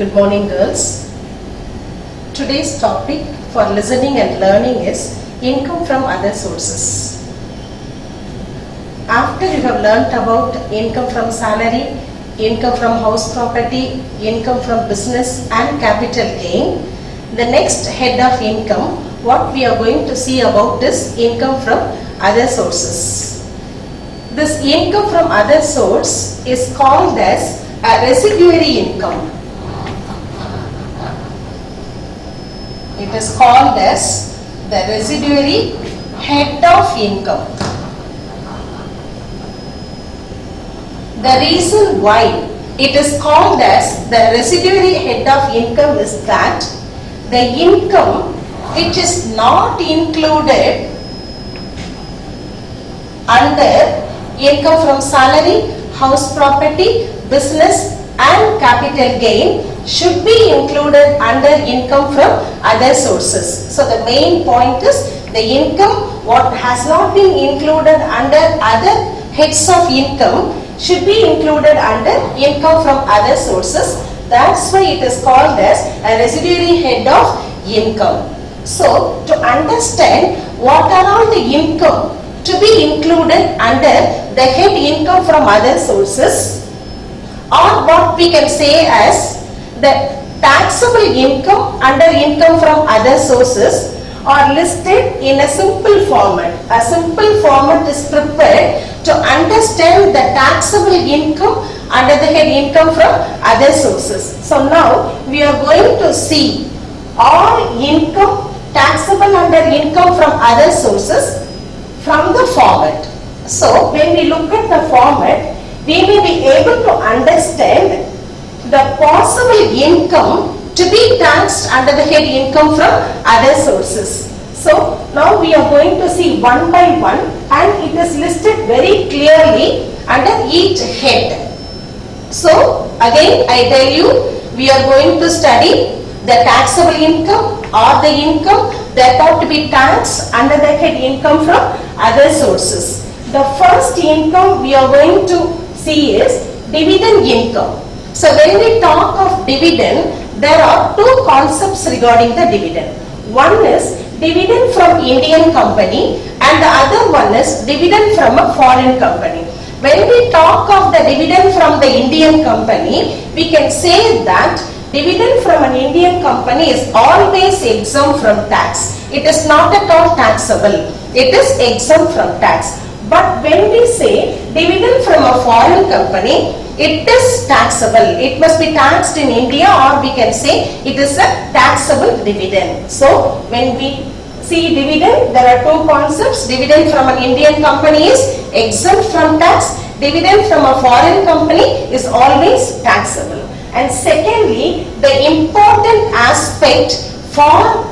Good morning, girls. Today's topic for listening and learning is income from other sources. After you have learnt about income from salary, income from house property, income from business and capital gain, the next head of income, what we are going to see about is income from other sources. This income from other source is called as a residuary income. It is called as the residuary head of income. The reason why it is called as the residuary head of income is that the income which is not included under income from salary, house property, business and capital gain should be included under income from other sources. So the main point is the income what has not been included under other heads of income should be included under income from other sources. That's why it is called as a residuary head of income. So to understand what are all the income to be included under the head income from other sources, or what we can say as the taxable income under income from other sources are listed in a simple format. A simple format is prepared to understand the taxable income under the head income from other sources. So now we are going to see all income taxable under income from other sources from the format. So when we look at the format, we may be able to understand the possible income to be taxed under the head income from other sources. So now we are going to see one by one and it is listed very clearly under each head. So again I tell you, we are going to study the taxable income or the income that ought to be taxed under the head income from other sources. The first income we are going to see is dividend income. So when we talk of dividend, there are two concepts regarding the dividend. One is dividend from Indian company and the other one is dividend from a foreign company. When we talk of the dividend from the Indian company, we can say that dividend from an Indian company is always exempt from tax. It is not at all taxable. It is exempt from tax. But when we say dividend from a foreign company, it is taxable. It must be taxed in India, or we can say it is a taxable dividend. So when we see dividend, there are two concepts. Dividend from an Indian company is exempt from tax. Dividend from a foreign company is always taxable. And secondly, the important aspect for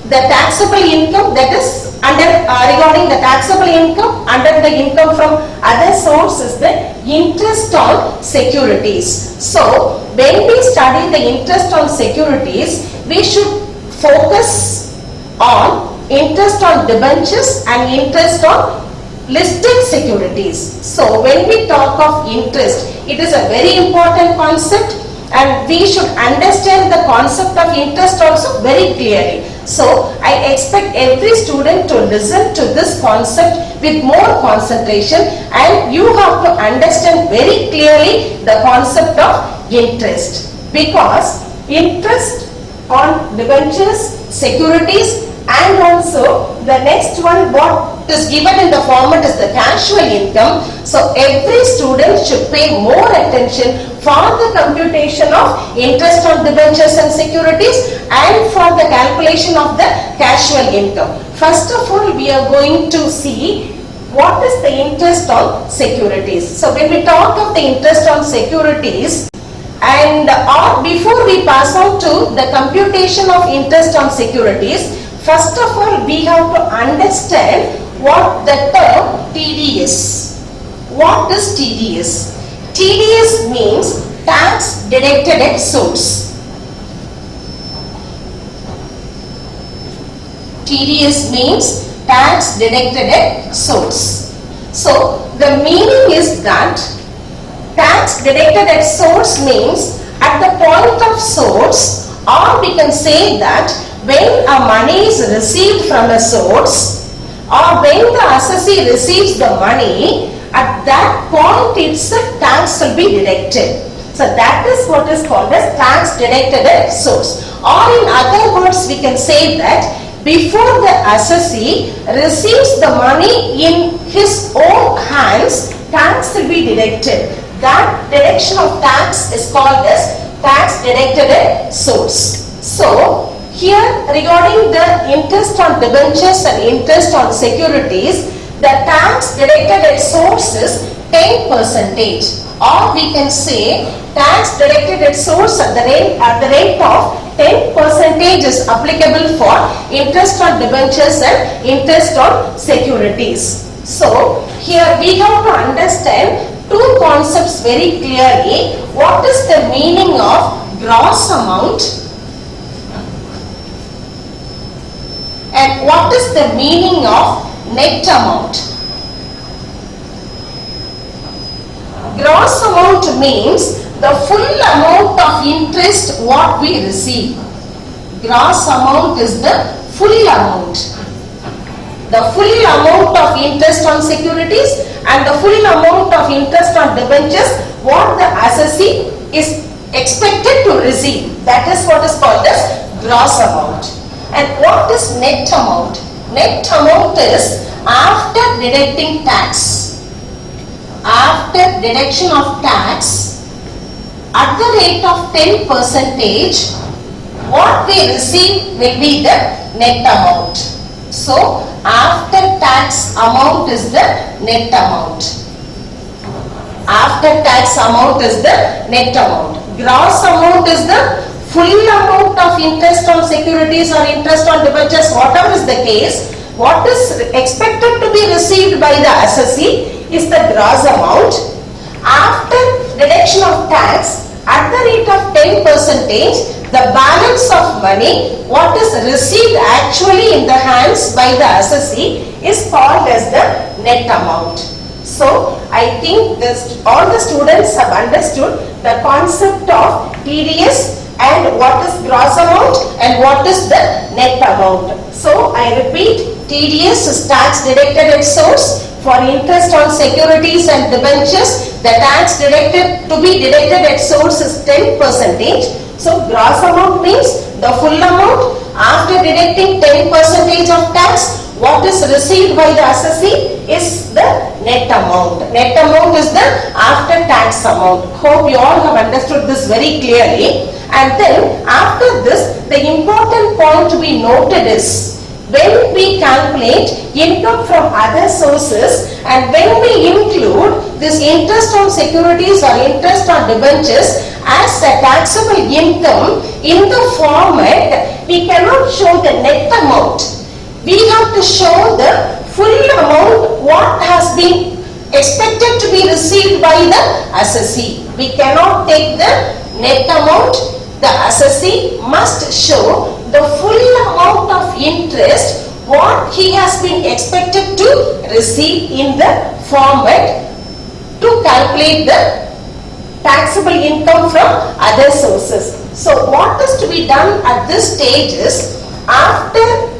the taxable income, that is under regarding the taxable income under the income from other sources, the interest on securities. So when we study the interest on securities, we should focus on interest on debentures and interest on listed securities. So when we talk of interest, it is a very important concept and we should understand the concept of interest also very clearly. So I expect every student to listen to this concept with more concentration, and you have to understand very clearly the concept of interest, because interest on debentures, securities, and also the next one what is given in the format is the casual income. So every student should pay more attention for the computation of interest on debentures and securities and for the calculation of the casual income. First of all, we are going to see what is the interest on securities. So when we talk of the interest on securities, and before we pass on to the computation of interest on securities, first of all we have to understand what the term TD is. What is TDS? TDS means tax deducted at source. TDS means tax deducted at source. So the meaning is that tax deducted at source means at the point of source, or we can say that when a money is received from a source, or when the assessee receives the money, at that point itself tax will be deducted. So that is what is called as tax deducted at source. Or in other words, we can say that before the assessee receives the money in his own hands, tax will be deducted. That deduction of tax is called as tax deducted at source. So here regarding the interest on debentures and interest on securities, the tax deducted at source is 10%, or we can say tax deducted at source at the rate of 10% is applicable for interest on debentures and interest on securities. So here we have to understand two concepts very clearly. What is the meaning of gross amount and what is the meaning of net amount? Gross amount means the full amount of interest what we receive. Gross amount is the full amount. The full amount of interest on securities and the full amount of interest on debentures what the assessee is expected to receive. That is what is called as gross amount. And what is net amount? Net amount is after deducting tax. After deduction of tax at the rate of 10%, what we receive will be the net amount. So after tax amount is the net amount. After tax amount is the net amount. Gross amount is the full amount of interest on securities or interest on debentures, whatever is the case. What is expected to be received by the assessee is the gross amount. After deduction of tax at the rate of 10%, the balance of money what is received actually in the hands by the assessee is called as the net amount. So I think all the students have understood the concept of TDS and what is gross amount and what is the net amount. So I repeat, TDS is tax deducted at source. For interest on securities and debentures, the tax deducted to be deducted at source is 10%. So gross amount means the full amount after deducting 10% of tax. What is received by the assessee is the net amount. Net amount is the after tax amount. Hope you all have understood this very clearly. And then after this, the important point to be noted is when we calculate income from other sources and when we include this interest on securities or interest on debentures as a taxable income in the format, we cannot show the net amount. We have to show the full amount what has been expected to be received by the assessee. We cannot take the net amount. The assessee must show the full amount of interest what he has been expected to receive in the format to calculate the taxable income from other sources. So what is to be done at this stage is after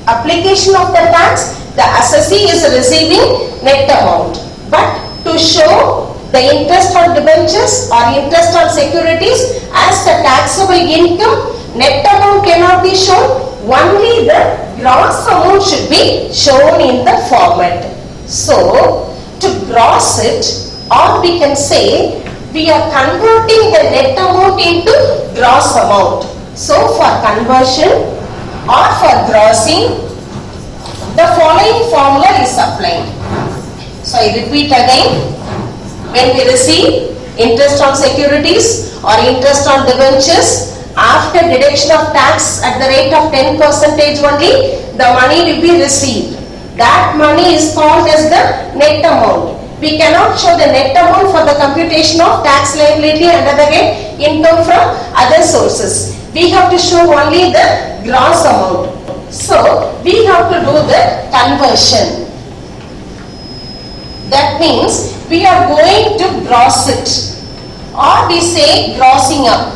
application of the tax, the assessee is receiving net amount. But to show the interest on debentures or interest on securities as a taxable income, net amount cannot be shown. Only the gross amount should be shown in the format. So to gross it, or we can say we are converting the net amount into gross amount. So for conversion or for grossing, the following formula is applied. So I repeat again. When we receive interest on securities or interest on debentures, after deduction of tax at the rate of 10% only, the money will be received. That money is called as the net amount. We cannot show the net amount for the computation of tax liability and again income from other sources. We have to show only the gross amount. So we have to do the conversion. That means we are going to gross it. or we say grossing up.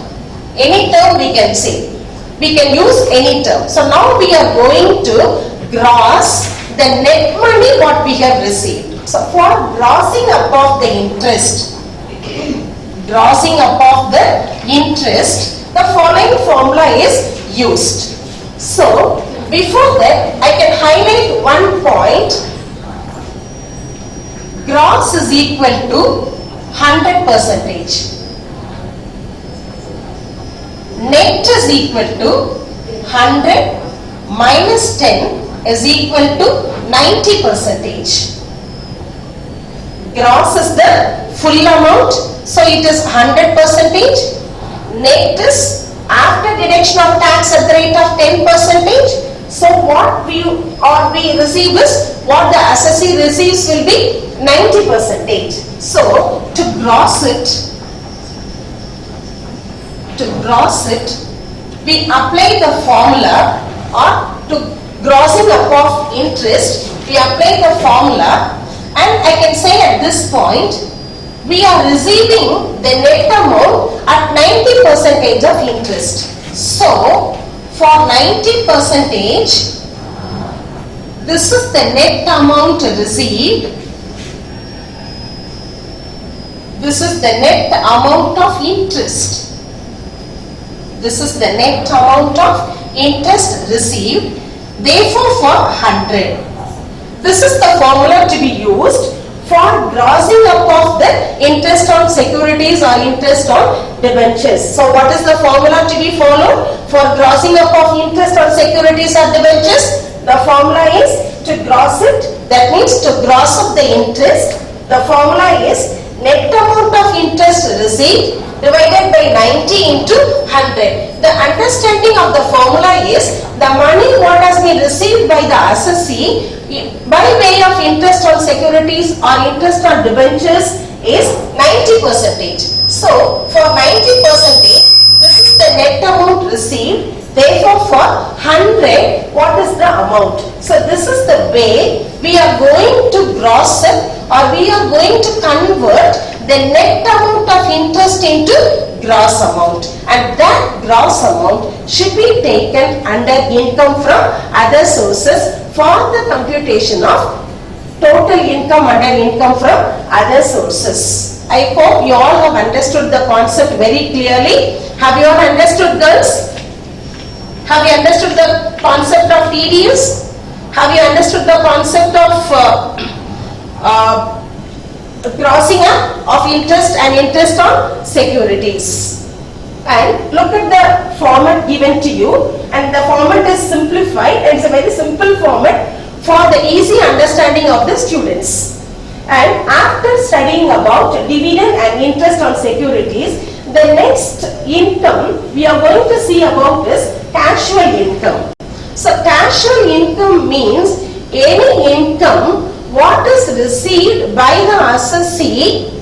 Any term we can say. We can use any term. So now we are going to gross the net money what we have received. So for grossing up of the interest, the following formula is used. So before that I can highlight one point. Gross is equal to 100%. Net is equal to 100 minus 10 is equal to 90%. Gross is the full amount, so it is 100%. Net is after deduction of tax at the rate of 10%. So what we receive is, what the assessee receives will be 90%. So to gross it, we apply the formula, or to grossing up of interest, we apply the formula, and I can say at this point, we are receiving the net amount at 90% of interest. So for 90%, this is the net amount received. This is the net amount of interest. This is the net amount of interest received. Therefore, for 100. This is the formula to be used for grossing up of the interest on securities or interest on debentures. So what is the formula to be followed for grossing up of interest on securities or debentures? The formula is to gross it, that means to gross up the interest. The formula is net amount of interest received divided by 90 into 100. The understanding of the formula is the money what has been received by the assessee by way of interest on securities or interest on debentures is 90%. So for 90%, this is the net amount received. Therefore for 100, what is the amount? So this is the way we are going to gross it, or we are going to convert the net amount of interest into gross amount, and that gross amount should be taken under income from other sources for the computation of total income under income from other sources. I hope you all have understood the concept very clearly. Have you all understood, girls? Have you understood the concept of TDS? Have you understood the concept of grossing up of interest and interest on securities? And look at the format given to you, and the format is simplified. It's a very simple format for the easy understanding of the students. And after studying about dividend and interest on securities, the next income we are going to see about is casual income. So casual income means any income what is received by the assessee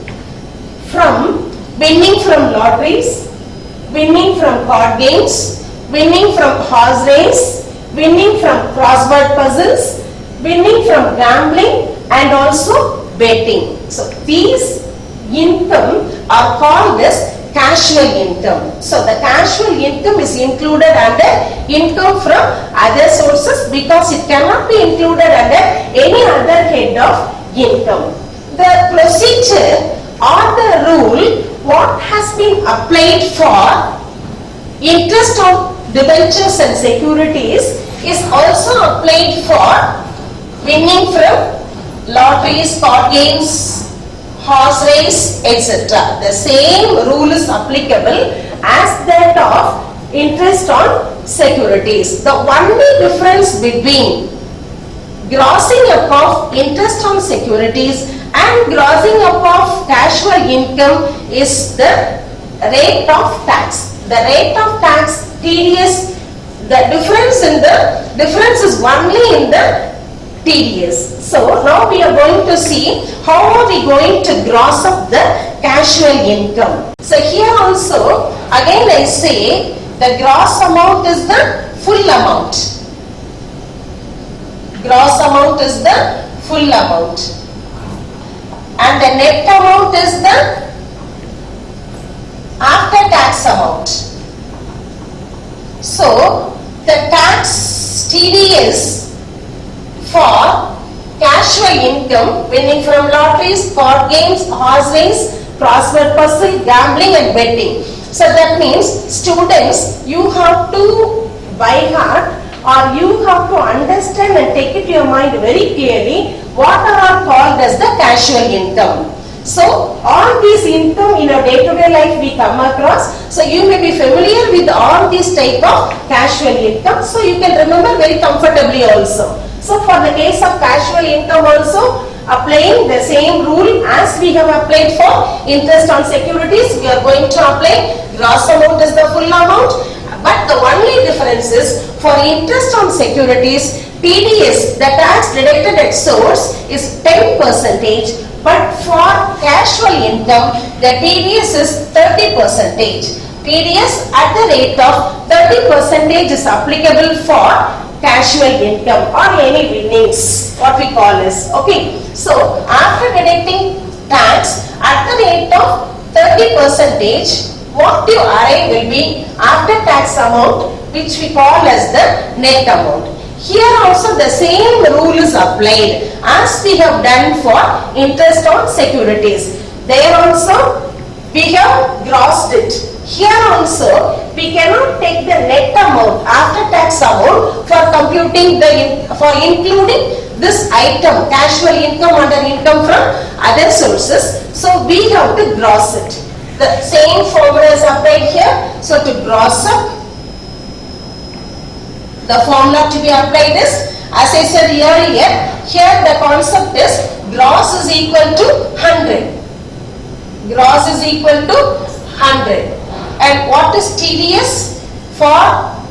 from winning from lotteries, winning from card games, winning from horse race, winning from crossword puzzles, winning from gambling, and also betting. So these income are called as casual income. So the casual income is included under income from other sources because it cannot be included under any other head of income. The procedure or the rule what has been applied for interest on debentures and securities is also applied for winning from lotteries, card games, horse race, etc. The same rule is applicable as that of interest on securities. The only difference between grossing up of interest on securities and grossing up of casual income is the rate of tax. The rate of tax, TDS, the difference is only in the TDS. So now we are going to see how are we going to gross up the casual income. So here also again I say the gross amount is the full amount. Gross amount is the full amount. And the net amount is the after tax amount. So the tax TDS for casual income winning from lotteries, card games, horse race, crossword puzzle, gambling and betting. So that means students, you have to by heart or you have to understand and take it to your mind very clearly what are called as the casual income. So all these income in our day-to-day life we come across. So you may be familiar with all these type of casual income. So you can remember very comfortably also. So for the case of casual income also, applying the same rule as we have applied for interest on securities, we are going to apply gross amount is the full amount. But the only difference is for interest on securities, TDS, the tax deducted at source is 10%, but for casual income, the TDS is 30%. TDS at the rate of 30% is applicable for casual income or any winnings, what we call as. Okay, so after deducting tax at the rate of 30%, what you arrive will be after tax amount, which we call as the net amount. Here also the same rule is applied as we have done for interest on securities. There also we have grossed it. Here also we cannot take the net amount after tax amount for computing for including this item casual income under income from other sources. So we have to gross it. The same formula is applied here. So to gross up, the formula to be applied is, as I said earlier, here the concept is gross is equal to 100. Gross is equal to 100. And what is TDS for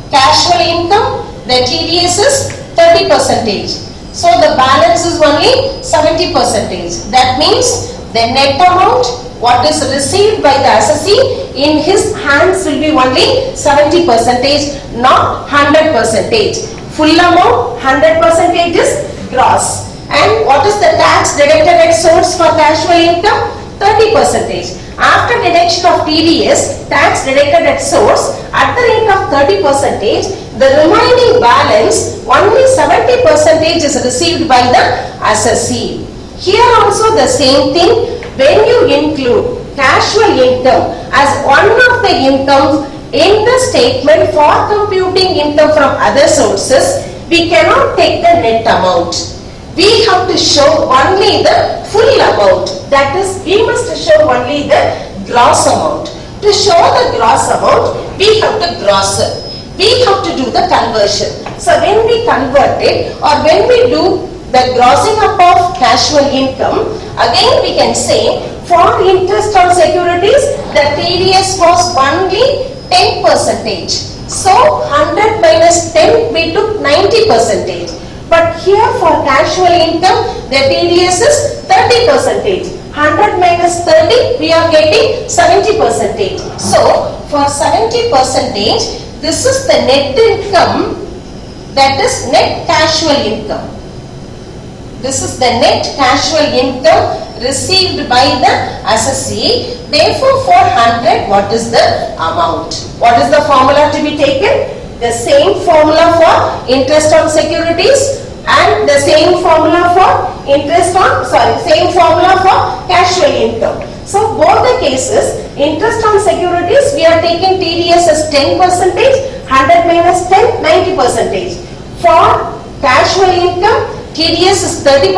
casual income? The TDS is 30%. So the balance is only 70%. That means the net amount what is received by the assessee in his hands will be only 70%, not 100%. Full amount 100% is gross. And what is the tax deducted at source for casual income? 30%. After deduction of TDS, tax deducted at source at the rate of 30%, the remaining balance only 70% is received by the assessee. Here also the same thing. When you include casual income as one of the incomes in the statement for computing income from other sources, we cannot take the net amount. We have to show only the full amount. That is, we must show only the gross amount. To show the gross amount, we have to gross it. We have to do the conversion. So when we convert it or when we do the grossing up of casual income, again we can say for interest on securities, the TDS was only 10%. So 100 minus 10 we took 90%. But here for casual income, the TDS is 30%. 100 minus 30 we are getting 70%. So for 70%, this is the net income, that is net casual income. This is the net casual income received by the assessee. Therefore, for 100, what is the amount? What is the formula to be taken? The same formula for interest on securities and the same formula for same formula for casual income. So, both the cases, interest on securities, we are taking TDS as 10%, 100 minus 10, 90%. For casual income, TDS is 30%,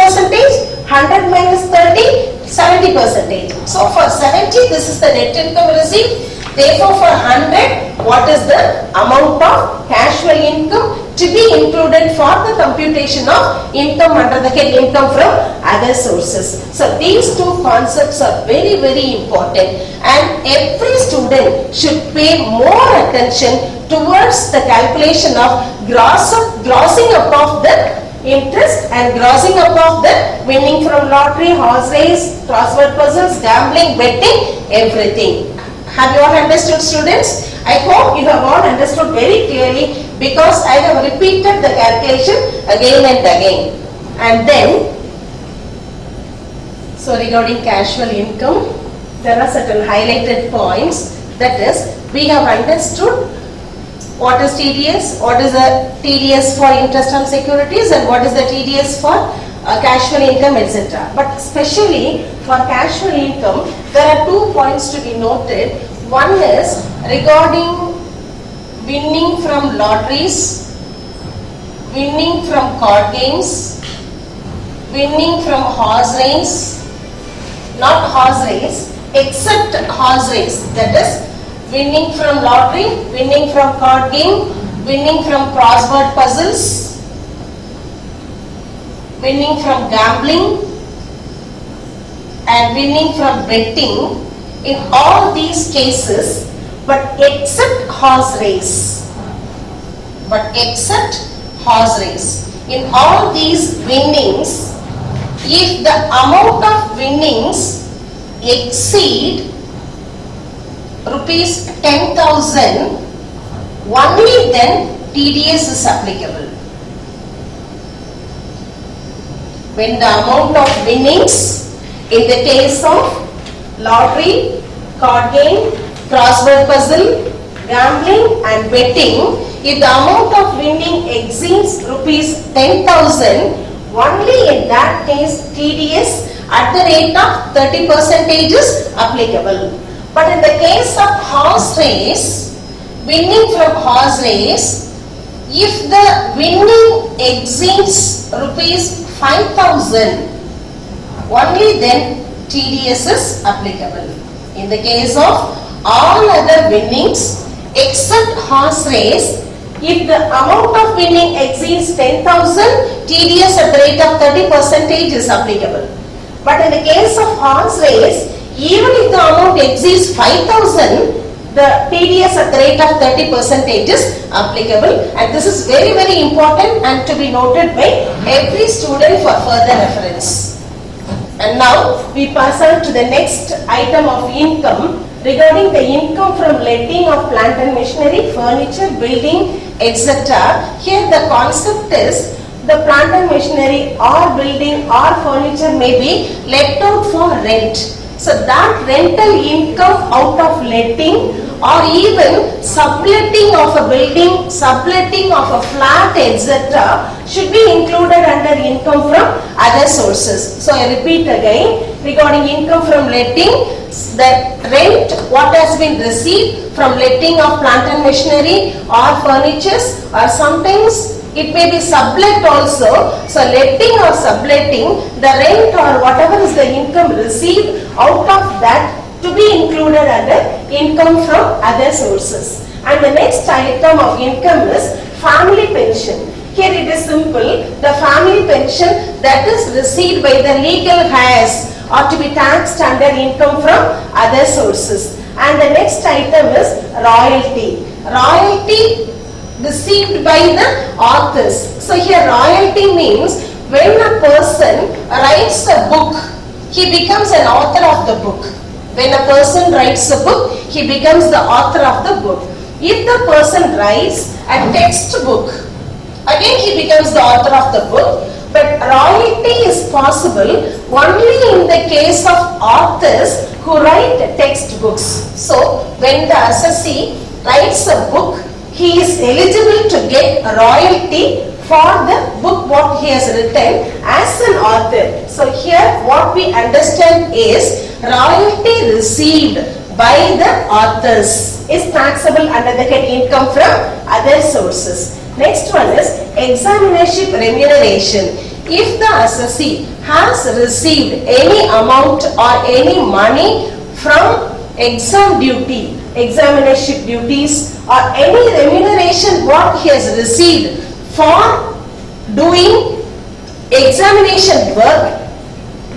100 minus 30, 70%. So for 70, this is the net income received. Therefore for 100, what is the amount of casual income to be included for the computation of income under the head income from other sources. So these two concepts are very, very important, and every student should pay more attention towards the calculation of grossing up of the interest and grossing up of the winning from lottery, horse race, crossword puzzles, gambling, betting, everything. Have you all understood, students? I hope you have all understood very clearly, because I have repeated the calculation again and again. And then, so regarding casual income, there are certain highlighted points. That is, we have understood what is TDS, what is the TDS for interest on securities, and what is the TDS for casual income, etc. But especially for casual income, there are 2 points to be noted. One is regarding winning from lotteries, winning from card games, winning from horse race, not horse race, except horse race, that is winning from lottery, winning from card game, winning from crossword puzzles, winning from gambling, and winning from betting. In all these cases, but except horse race, in all these winnings, if the amount of winnings exceed rupees 10,000, only then TDS is applicable. When the amount of winnings in the case of lottery, card game, crossword puzzle, gambling and betting, if the amount of winning exceeds rupees 10,000, only in that case TDS at the rate of 30% is applicable. But in the case of horse race, winning from horse race, if the winning exceeds rupees 5,000, only then TDS is applicable. In the case of all other winnings except horse race, if the amount of winning exceeds 10,000, TDS at the rate of 30% is applicable. But in the case of horse race, even if the amount exceeds 5,000, the TDS at the rate of 30% is applicable, and this is very important and to be noted by every student for further reference. And now we pass on to the next item of income regarding the income from letting of plant and machinery, furniture, building, etc. Here the concept is the plant and machinery or building or furniture may be let out for rent. So that rental income out of letting or even subletting of a building, subletting of a flat, etc. should be included under income from other sources. So I repeat again, regarding income from letting, the rent what has been received from letting of plant and machinery or furnitures, or sometimes it may be sublet also. So letting or subletting, the rent or whatever is the income received out of that to be included under income from other sources. And the next item of income is family pension. Here it is simple, the family pension that is received by the legal heirs are to be taxed under income from other sources. And the next item is royalty. Royalty received by the authors. So here royalty means when a person writes a book, he becomes an author of the book. When a person writes a book, he becomes the author of the book. If the person writes a textbook, again he becomes the author of the book. But royalty is possible only in the case of authors who write textbooks. So when the assessee writes a book, he is eligible to get royalty for the book what he has written as an author. So here what we understand is royalty received by the authors is taxable under the head income from other sources. Next one is examination remuneration. If the assessee has received any amount or any money from exam duty, examination duties, or any remuneration what he has received for doing examination work,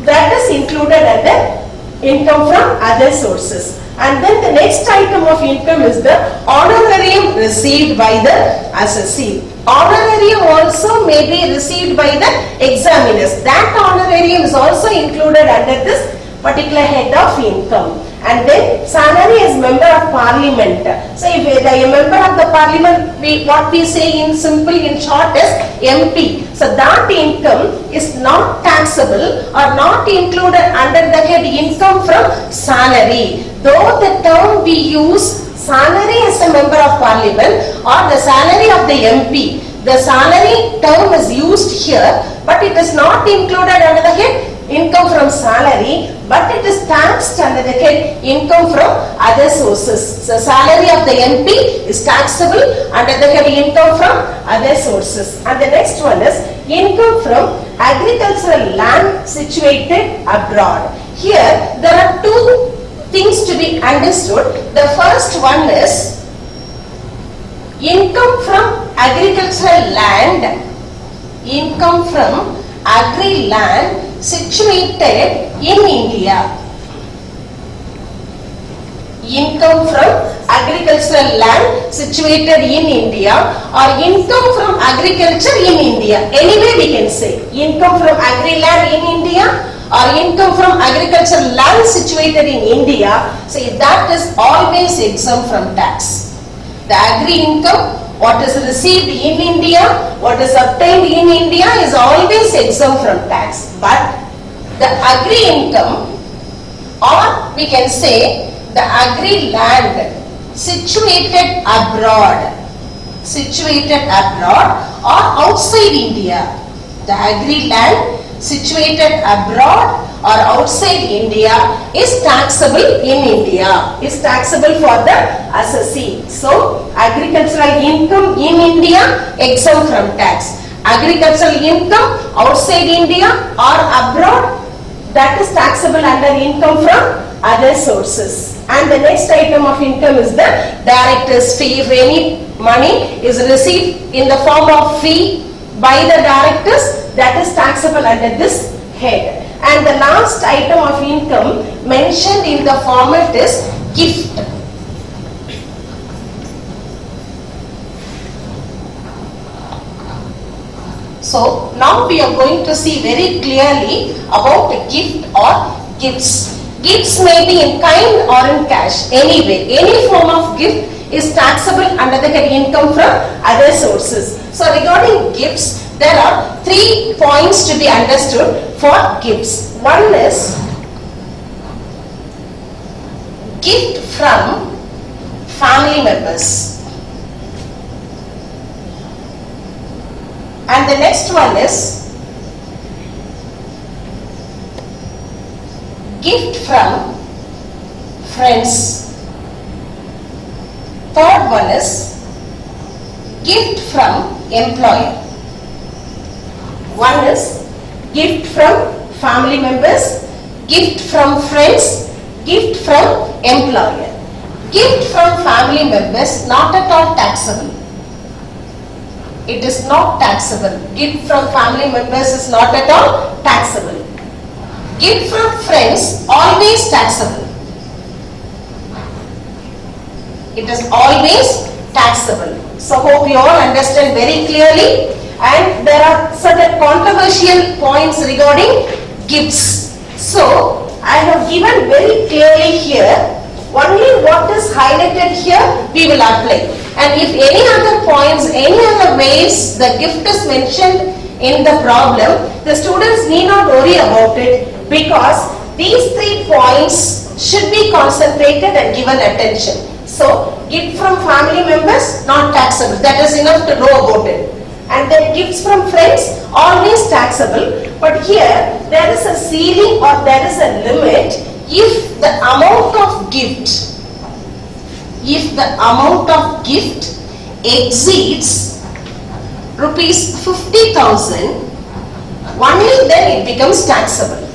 that is included under income from other sources. And then the next item of income is the honorarium received by the assessee. Honorarium also may be received by the examiners. That honorarium is also included under this particular head of income. And then salary as member of parliament. So if a member of the parliament, what we say in simple, in short is MP. So that income is not taxable or not included under the head income from salary. Though the term we use salary as a member of parliament or the salary of the MP, the salary term is used here, but it is not included under the head income from salary, but it is taxed under the head income from other sources. So salary of the MP is taxable under the head income from other sources. And the next one is income from agricultural land situated abroad. Here there are two things to be understood. The first one is income from agricultural land, income from agri land situated in India. Income from agricultural land situated in India or income from agriculture in India. Anyway we can say income from agri land in India or income from agricultural land situated in India. See, that is always exempt from tax. The agri income, what is received in India, what is obtained in India is always exempt from tax. But the agri income, or we can say the agri land situated abroad or outside India. The agri land situated abroad or outside India is taxable in India, is taxable for the assessee. So, agricultural income in India exempt from tax. Agricultural income outside India or abroad, that is taxable under income from other sources. And the next item of income is the director's fee. If any money is received in the form of fee by the directors, that is taxable under this head. And the last item of income mentioned in the format is gift. So now we are going to see very clearly about a gift or gifts. Gifts may be in kind or in cash. Anyway, any form of gift is taxable under the head income from other sources. So regarding gifts, there are 3 points to be understood for gifts. One is gift from family members. And the next one is gift from friends. Third one is gift from employer. One is gift from family members, gift from friends, gift from employer. Gift from family members not at all taxable. It is not taxable. Gift from family members is not at all taxable. Gift from friends always taxable. It is always taxable. So hope you all understand very clearly. And there are certain controversial points regarding gifts. So I have given very clearly here. Only what is highlighted here we will apply. And if any other points, any other ways the gift is mentioned in the problem, the students need not worry about it, because these 3 points should be concentrated and given attention. So gift from family members not taxable, that is enough to know about it. And then gifts from friends always taxable, but here there is a ceiling or there is a limit. If the amount of gift exceeds rupees 50,000, only then it becomes taxable.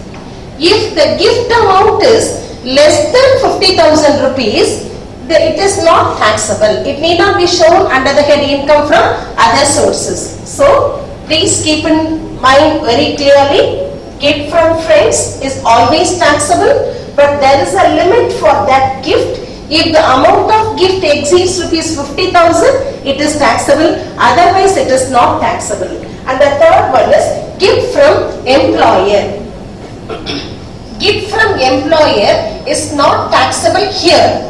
If the gift amount is less than 50,000 rupees, then it is not taxable. It need not be shown under the head income from other sources. So please keep in mind very clearly, gift from friends is always taxable, but there is a limit for that gift. If the amount of gift exceeds rupees 50,000, it is taxable, otherwise it is not taxable. And the third one is gift from employer. Gift from employer is not taxable here.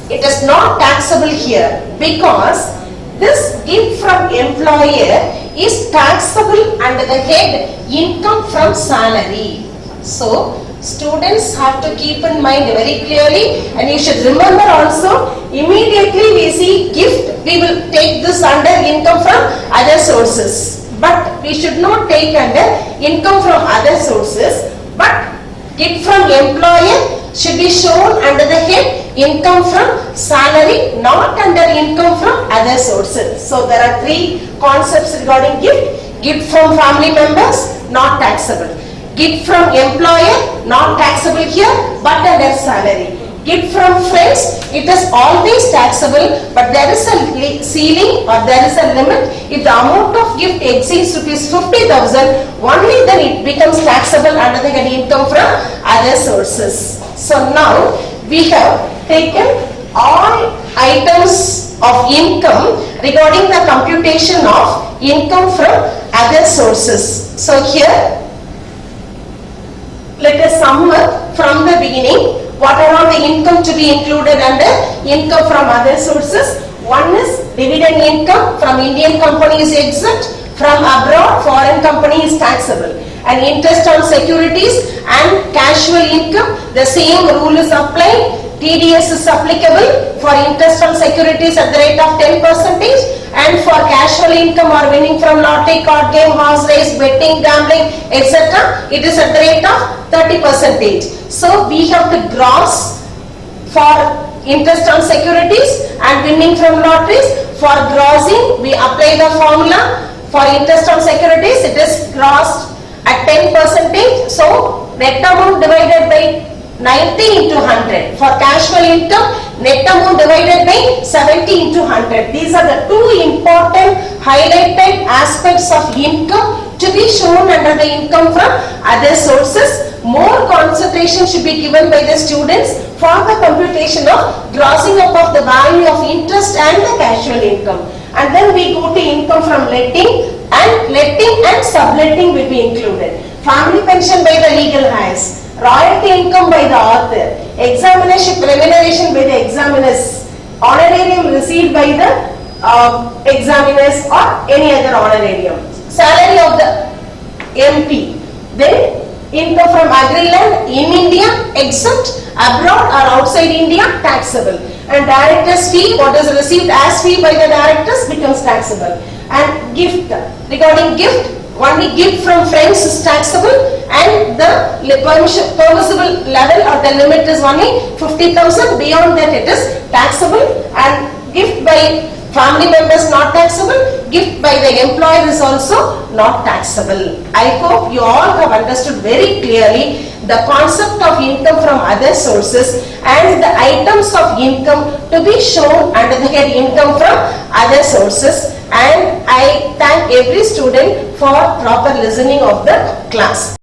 It is not taxable here because this gift from employer is taxable under the head income from salary. So Students have to keep in mind very clearly, and you should remember also, immediately we see gift, we will take this under income from other sources. But we should not take under income from other sources, but gift from employer should be shown under the head income from salary, not under income from other sources. So there are three concepts regarding gift. Gift from family members, not taxable. Gift from employer, not taxable here, but under salary. Gift from friends, it is always taxable, but there is a ceiling or there is a limit. If the amount of gift exceeds rupees 50,000, only then it becomes taxable under the head income from other sources. So now we have taken all items of income regarding the computation of income from other sources. So here, let us sum up from the beginning what are all the income to be included under income from other sources. One is dividend income from Indian companies exempt, from abroad foreign company is taxable. And interest on securities and casual income, the same rule is applied. TDS is applicable for interest on securities at the rate of 10%, and for casual income or winning from lottery, card game, horse race, betting, gambling, etc., it is at the rate of 30%. So we have to gross for interest on securities and winning from lotteries. For grossing, we apply the formula. For interest on securities, it is grossed at 10%. So net amount divided by 90 into 100. For casual income, net amount divided by 70 into 100. These are the two important highlighted aspects of income to be shown under the income from other sources. More concentration should be given by the students for the computation of grossing up of the value of interest and the casual income. And then we go to income from letting and subletting will be included. Family pension by the legal heirs, royalty income by the author, examination remuneration by the examiners, honorarium received by the examiners or any other honorarium, salary of the MP, then income from agri-land in India exempt, abroad or outside India taxable, and director's fee, what is received as fee by the directors becomes taxable. And gift, regarding gift, only gift from friends is taxable, and the permissible level or the limit is only 50,000. Beyond that it is taxable. And gift by family members not taxable. Gift by the employer is also not taxable. I hope you all have understood very clearly the concept of income from other sources and the items of income to be shown under the head income from other sources. And I thank every student for proper listening of the class.